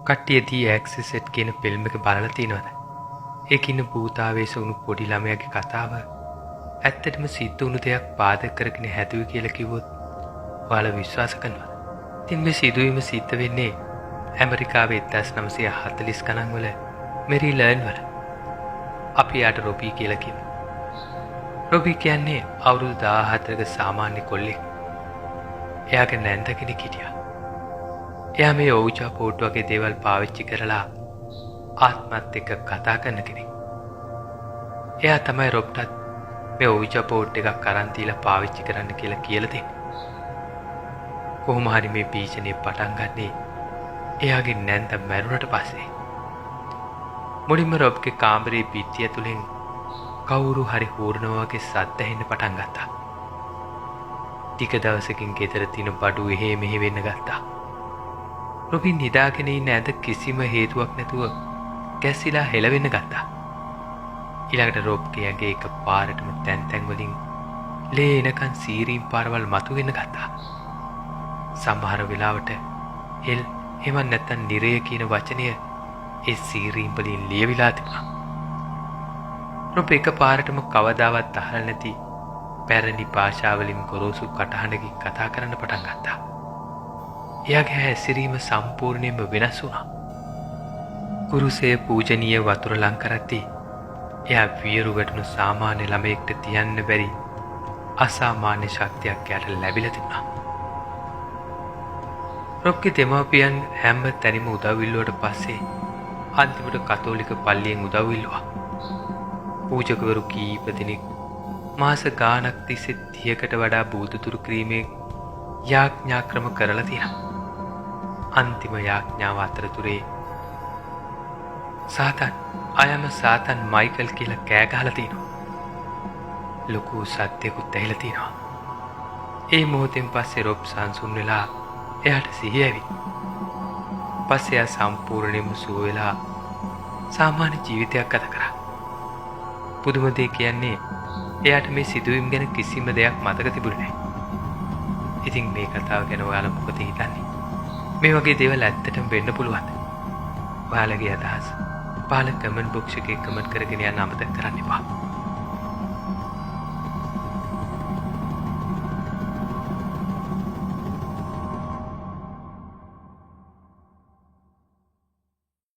කට්ටිය දී ඇක්සෙසට් කියන ෆිල්ම් එක බලලා තියෙනවද? ඒකින්න භූතාවේශ වුණු පොඩි ළමයාගේ කතාව ඇත්තටම සිද්ධ වුණු දෙයක් පාදක කරගෙන හැදුවේ කියලා කිව්වොත් ඔයාලා විශ්වාස කරනවද? ඉතින් මේ සිදුවීම සිද්ධ වෙන්නේ ඇමරිකාවේ 1940 ගණන් වල මෙරිලන්ඩ් වල. අපි යාට රොබී කියලා කියමු. රොබී කියන්නේ අවුරුදු 14ක සාමාන්‍ය කොල්ලෙක්. එයාගේ නැන්ද කෙනෙක් හිටියා. එයා මේ ඕජා පෝට් වගේ දේවල් පාවිච්චි කරලා ආත්මත් එක්ක කතා කරන කෙනෙක්. එයා තමයි රොබ්ටත් මේ ඕජා පෝට් එකක් අරන් දීලා පාවිච්චි කරන්න කියලා දෙන්නේ. කොහොම හරි මේ පීචනේ පටන් ගන්නේ එයාගේ නැන්ද මැරුණට පස්සේ. මුලින්ම රොබ්ගේ කාමරේ පිටිය තුලින් කවුරු හරි හූරනවා වගේ සද්ද ඇහෙන්න පටන් ගත්තා. ටික දවසකින් ගෙදර තියෙන බඩු එහෙ මෙහෙ වෙන්න ගත්තා. රොබින් නිදාගෙන ඉන්න ඇඳ කිසිම හේතුවක් නැතුව කැසිලා හෙලවෙන්න ගත්තා. ඊළඟට රොබ්ගේ ඇඟේ එක පාරටම තැන් වලින් ලේ එනකන් සීරීම් පාරවල් මතුවෙන්න ගත්තා. සමහර වෙලාවට එල් එහෙම නැත්නම් නිරය කියන වචනය ඒ සීරීම් වලින් ලියවිලා තිබුණා. රොබ් එක පාරටම කවදාවත් අහලා නැති පැරණි භාෂාවලින් ගොරෝසු කටහඬකින් කතා කරන්න පටන් ගත්තා. එයාගේ හැසිරීම සම්පූර්ණයෙන්ම වෙනස් වුණා. කුරුසේ පූජනීය වතුර ලං කරද්දී එයා වියරු වැටුණු සාමාන්‍ය ළමයෙක්ට තියන්න බැරි අසාමාන්‍ය ශක්තියක් එයාට ලැබිලා තිබුණා. රොබ්ගේ දෙමාපියන් හැම තැනම උදව් ඉල්ලුවට පස්සේ අන්තිමට කතෝලික පල්ලියෙන් උදව් ඉල්ලුවා. පූජකවරු කීප දෙනෙක් මාස ගාණක් තිස්සේ 30කට වඩා බූදතුරු ක්‍රීමේ යාඥා ක්‍රම කරලා තියෙනවා. අන්තිම යාඥාව අතරතුරේ සාතන් මයිකල් කියලා කෑ ගහලා තිනවා. ලොකු සත්‍යකුත් ඇහිලා තිනවා. ඒ මොහොතෙන් පස්සේ රොබ් සංසුන් වෙලා එයාට සිහිය ඇවිත්. පස්සේ එයා සම්පූර්ණයෙන්ම සුව වෙලා සාමාන්‍ය ජීවිතයක් ගත කරා. පුදුම දේ කියන්නේ එයාට මේ සිදුවීම් ගැන කිසිම දෙයක් මතක තිබුණේ නැහැ. ඉතින් මේ කතාව ගැන ඔයාලා මොකද හිතන්නේ? මේ වගේ දේවල් ඇත්තටම වෙන්න පුළුවන්ද? ඔයාලගේ අදහස් පහළ කමෙන්ට් බොක්ස් එකේ කමෙන්ට් කරගෙන යන්න අමතක කරන්න එපා.